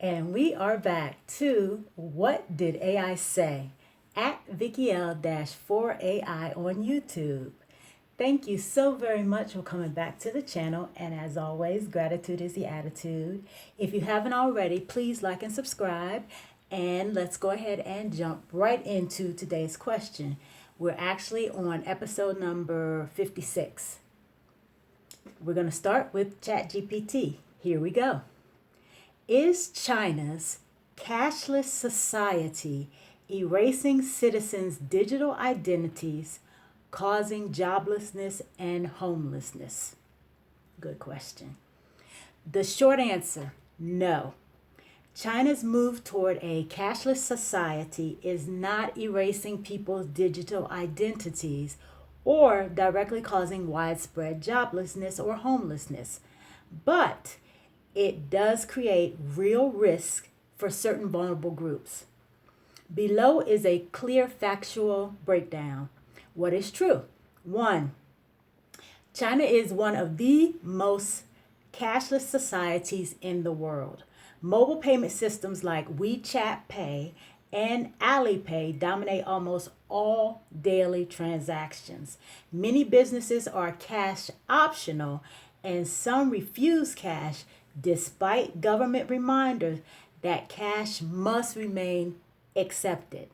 And we are back to What Did AI Say? At VickyL-4AI on YouTube. Thank you so very much for coming back to the channel. And as always, gratitude is the attitude. If you haven't already, please like and subscribe. And let's go ahead and jump right into today's question. We're actually on episode number 56. We're going to start with Chatgpt. Here we go. Is China's cashless society erasing citizens' digital identities, causing joblessness and homelessness? Good question. The short answer, no. China's move toward a cashless society is not erasing people's digital identities or directly causing widespread joblessness or homelessness, but it does create real risk for certain vulnerable groups. Below is a clear factual breakdown. What is true? 1. China is one of the most cashless societies in the world. Mobile payment systems like WeChat Pay and Alipay dominate almost all daily transactions. Many businesses are cash optional, and some refuse cash despite government reminders that cash must remain accepted.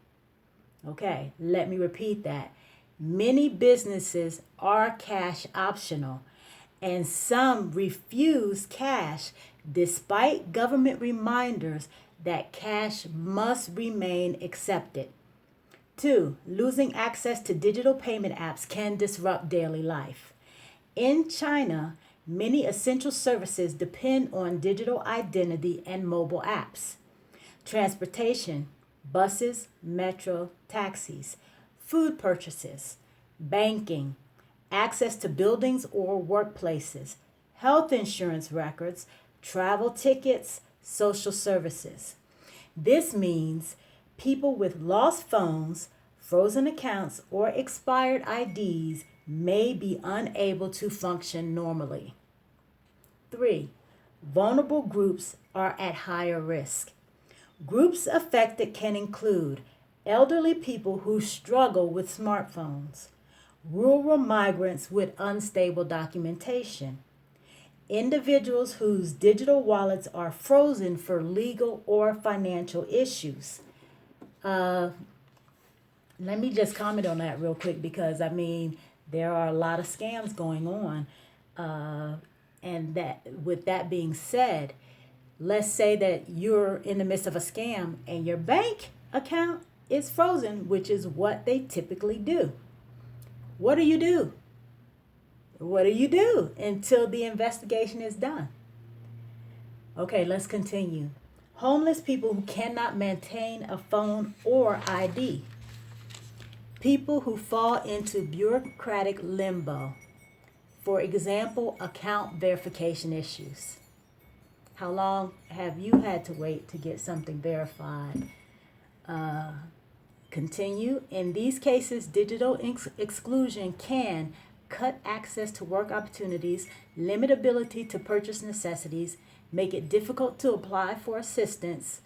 Okay, let me repeat that. Many businesses are cash optional, and some refuse cash despite government reminders that cash must remain accepted. 2. Losing access to digital payment apps can disrupt daily life. In China, many essential services depend on digital identity and mobile apps. Transportation, buses, metro, taxis, food purchases, banking, access to buildings or workplaces, health insurance records, travel tickets, social services. This means people with lost phones, frozen accounts, or expired IDs may be unable to function normally. 3. Vulnerable groups are at higher risk. Groups affected can include elderly people who struggle with smartphones, rural migrants with unstable documentation, individuals whose digital wallets are frozen for legal or financial issues. Let me just comment on that real quick because, there are a lot of scams going on. And that, with that being said, let's say that you're in the midst of a scam and your bank account is frozen, which is what they typically do. What do you do? What do you do until the investigation is done? Okay, let's continue. Homeless people who cannot maintain a phone or ID. People who fall into bureaucratic limbo. For example, account verification issues. How long have you had to wait to get something verified? Continue. In these cases, digital exclusion can cut access to work opportunities, limit ability to purchase necessities, make it difficult to apply for assistance,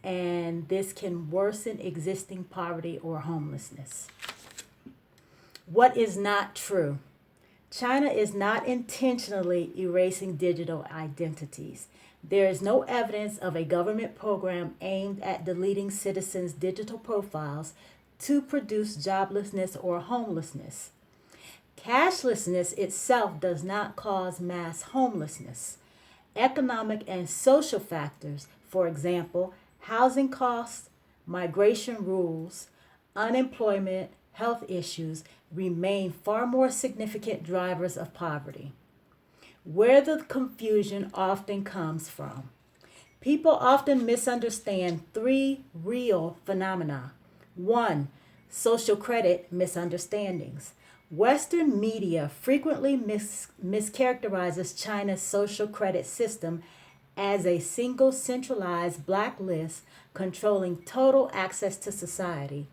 and this can worsen existing poverty or homelessness. What is not true? China is not intentionally erasing digital identities. There is no evidence of a government program aimed at deleting citizens' digital profiles to produce joblessness or homelessness. Cashlessness itself does not cause mass homelessness. Economic and social factors, for example, housing costs, migration rules, unemployment, health issues, remain far more significant drivers of poverty. Where the confusion often comes from. People often misunderstand 3 real phenomena. 1. Social credit misunderstandings. Western media frequently mischaracterizes China's social credit system as a single centralized blacklist controlling total access to society.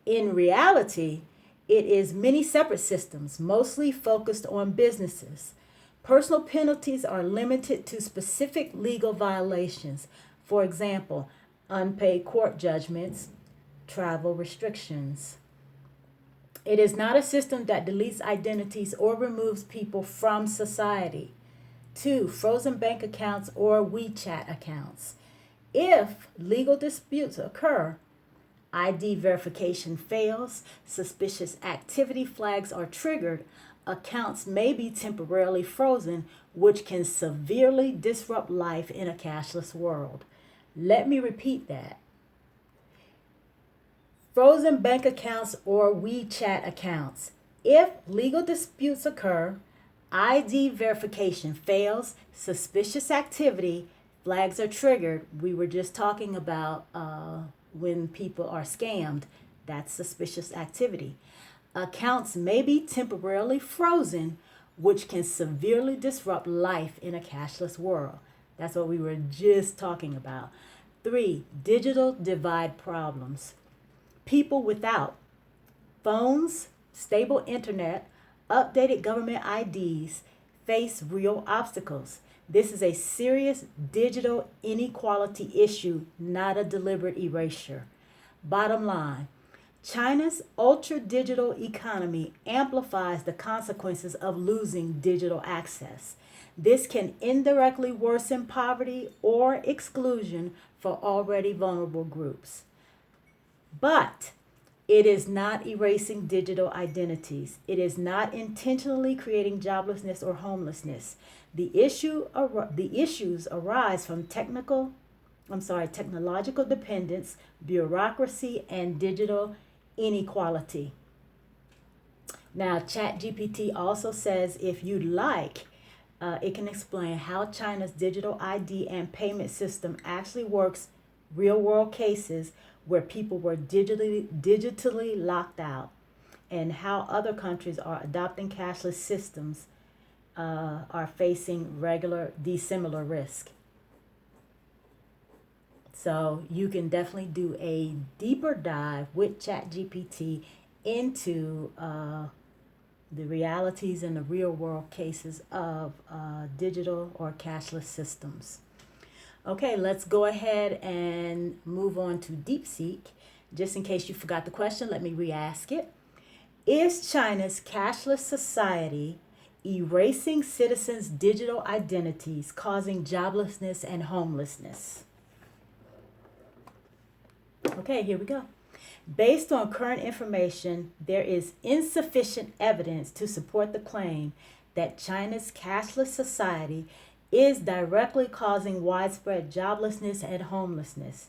In reality, it is many separate systems, mostly focused on businesses. Personal penalties are limited to specific legal violations. For example, unpaid court judgments, travel restrictions. It is not a system that deletes identities or removes people from society. 2. Frozen bank accounts or WeChat accounts. If legal disputes occur, ID verification fails, suspicious activity flags are triggered, accounts may be temporarily frozen, which can severely disrupt life in a cashless world. Let me repeat that. Frozen bank accounts or WeChat accounts. If legal disputes occur, ID verification fails, suspicious activity flags are triggered. We were just talking about when people are scammed. That's suspicious activity. Accounts may be temporarily frozen, which can severely disrupt life in a cashless world. That's what we were just talking about. 3. Digital divide problems. People without phones, stable internet, updated government IDs face real obstacles. This is a serious digital inequality issue, not a deliberate erasure. Bottom line, China's ultra digital economy amplifies the consequences of losing digital access. This can indirectly worsen poverty or exclusion for already vulnerable groups. But it is not erasing digital identities. It is not intentionally creating joblessness or homelessness. The issues arise from technological dependence, bureaucracy, and digital inequality. Now, Chatgpt also says if you'd like, it can explain how China's digital ID and payment system actually works real world cases where people were digitally locked out, and how other countries are adopting cashless systems are facing dissimilar risk. So you can definitely do a deeper dive with ChatGPT into the realities and the real world cases of digital or cashless systems. Okay, let's go ahead and move on to Deepseek. Just in case you forgot the question, let me re-ask it. Is China's cashless society erasing citizens' digital identities, causing joblessness and homelessness? Okay, here we go. Based on current information, there is insufficient evidence to support the claim that China's cashless society is directly causing widespread joblessness and homelessness.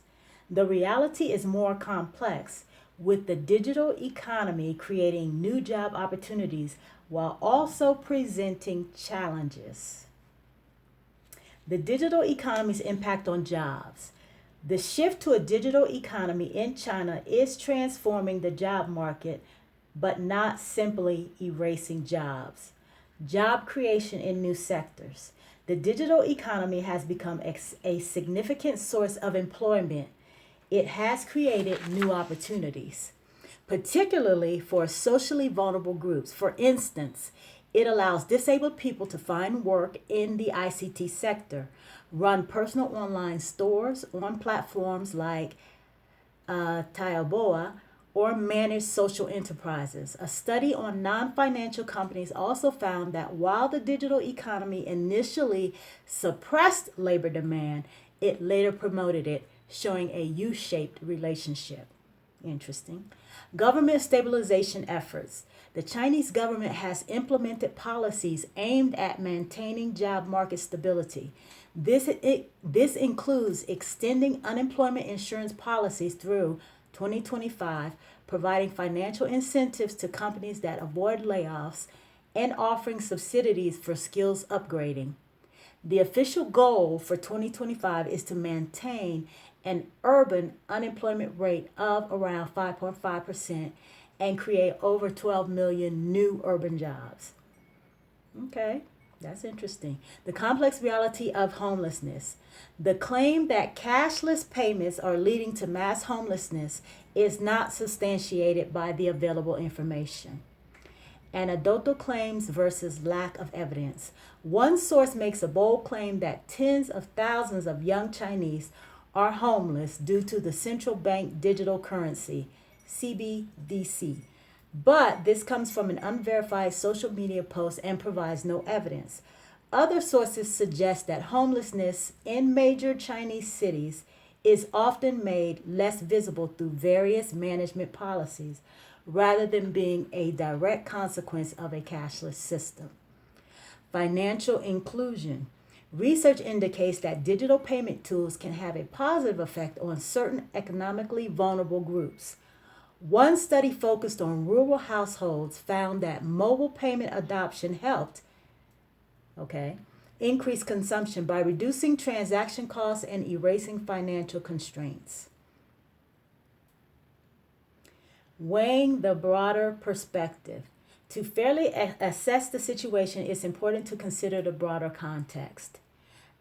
The reality is more complex, with the digital economy creating new job opportunities while also presenting challenges. The digital economy's impact on jobs. The shift to a digital economy in China is transforming the job market, but not simply erasing jobs. Job creation in new sectors. The digital economy has become a significant source of employment. It has created new opportunities, particularly for socially vulnerable groups. For instance, it allows disabled people to find work in the ICT sector, run personal online stores on platforms like Taobao, or manage social enterprises. A study on non-financial companies also found that while the digital economy initially suppressed labor demand, it later promoted it, showing a U-shaped relationship. Interesting. Government stabilization efforts. The Chinese government has implemented policies aimed at maintaining job market stability. This includes extending unemployment insurance policies through 2025, providing financial incentives to companies that avoid layoffs, and offering subsidies for skills upgrading. The official goal for 2025 is to maintain an urban unemployment rate of around 5.5% and create over 12 million new urban jobs. Okay, that's interesting. The complex reality of homelessness. The claim that cashless payments are leading to mass homelessness is not substantiated by the available information. Anecdotal claims versus lack of evidence. One source makes a bold claim that tens of thousands of young Chinese are homeless due to the central bank digital currency, CBDC. But this comes from an unverified social media post and provides no evidence. Other sources suggest that homelessness in major Chinese cities is often made less visible through various management policies rather than being a direct consequence of a cashless system. Financial inclusion. Research indicates that digital payment tools can have a positive effect on certain economically vulnerable groups. One study focused on rural households found that mobile payment adoption helped, increase consumption by reducing transaction costs and erasing financial constraints. Weighing the broader perspective. To fairly assess the situation, it's important to consider the broader context.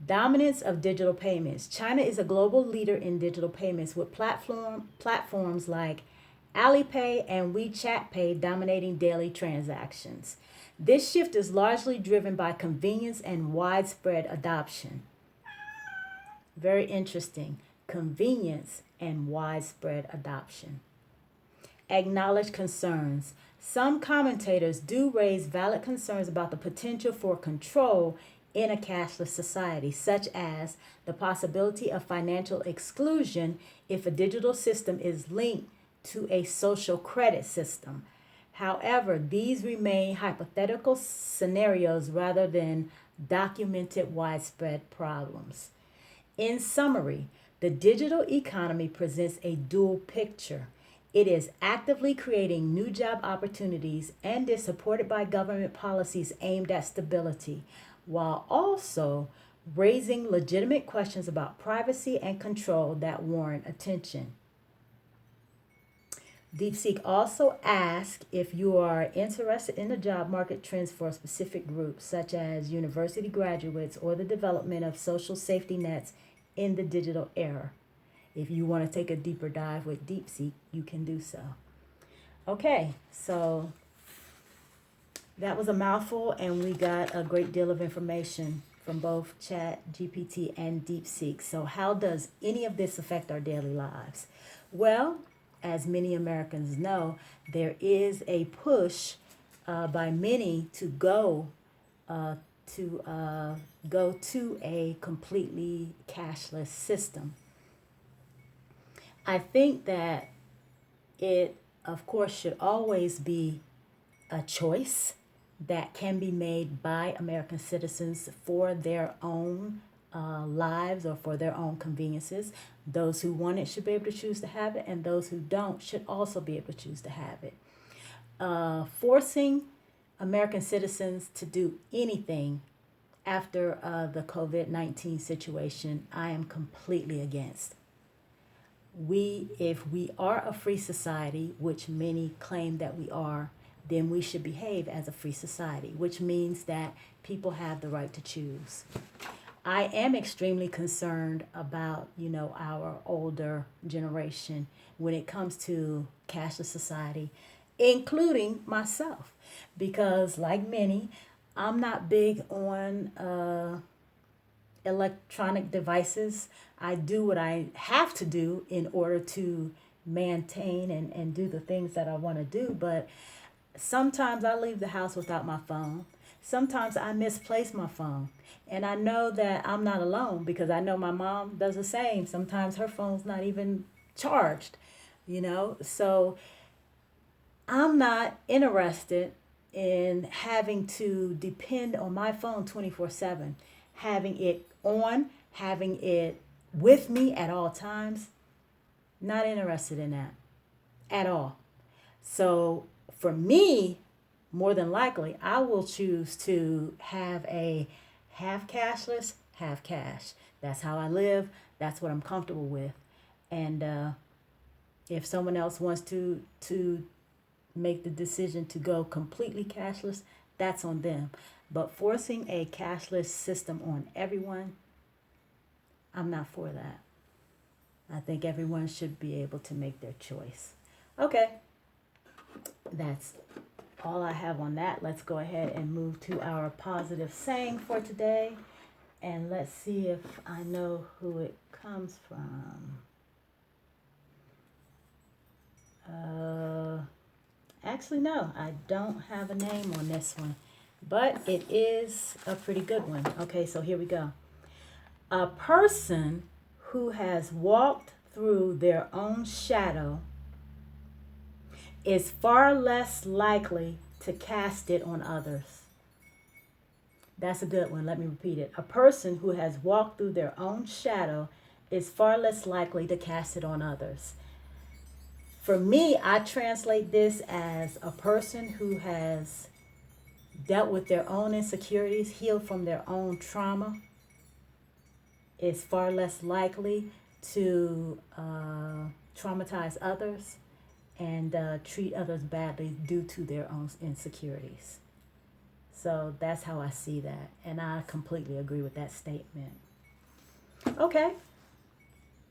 Dominance of digital payments. China is a global leader in digital payments with platforms like Alipay and WeChat Pay dominating daily transactions. This shift is largely driven by convenience and widespread adoption. Very interesting. Convenience and widespread adoption. Acknowledge concerns. Some commentators do raise valid concerns about the potential for control in a cashless society, such as the possibility of financial exclusion if a digital system is linked to a social credit system. However, these remain hypothetical scenarios rather than documented widespread problems. In summary, the digital economy presents a dual picture. It is actively creating new job opportunities and is supported by government policies aimed at stability, while also raising legitimate questions about privacy and control that warrant attention. Deepseek also asks if you are interested in the job market trends for a specific group, such as university graduates or the development of social safety nets in the digital era. If you want to take a deeper dive with Deepseek, you can do so. Okay, so that was a mouthful, and we got a great deal of information from both Chatgpt and Deepseek. So how does any of this affect our daily lives? Well, as many Americans know, there is a push by many to go to a completely cashless system. I think that it, of course, should always be a choice that can be made by American citizens for their own lives or for their own conveniences. Those who want it should be able to choose to have it, and those who don't should also be able to choose to have it. Forcing American citizens to do anything after the COVID-19 situation, I am completely against. If we are a free society, which many claim that we are, then we should behave as a free society, which means that people have the right to choose. I am extremely concerned about, our older generation when it comes to cashless society, including myself, because like many, I'm not big on electronic devices. I do what I have to do in order to maintain and do the things that I want to do, but sometimes I leave the house without my phone. Sometimes I misplace my phone. And I know that I'm not alone because I know my mom does the same. Sometimes her phone's not even charged, So I'm not interested in having to depend on my phone 24/7, having it on, having it with me at all times. Not interested in that at all. So for me, more than likely, I will choose to have a half cashless, half cash. That's how I live. That's what I'm comfortable with. And if someone else wants to make the decision to go completely cashless, that's on them. But forcing a cashless system on everyone, I'm not for that. I think everyone should be able to make their choice. Okay, that's all I have on that. Let's go ahead and move to our positive saying for today. And let's see if I know who it comes from. Actually, no, I don't have a name on this one, but it is a pretty good one. Okay, so here we go. A person who has walked through their own shadow is far less likely to cast it on others. That's a good one. Let me repeat it. A person who has walked through their own shadow is far less likely to cast it on others. For me, I translate this as a person who has dealt with their own insecurities, healed from their own trauma, is far less likely to traumatize others and treat others badly due to their own insecurities. So that's how I see that. And I completely agree with that statement. Okay.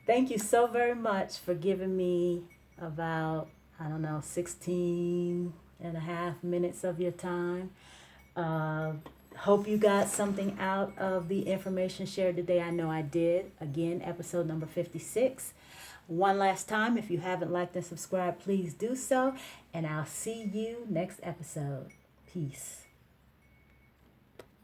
Thank you so very much for giving me about, I don't know, 16 and a half minutes of your time. Hope you got something out of the information shared today. I know I did. Again, episode number 56. One last time, if you haven't liked and subscribed, please do so. And I'll see you next episode. Peace.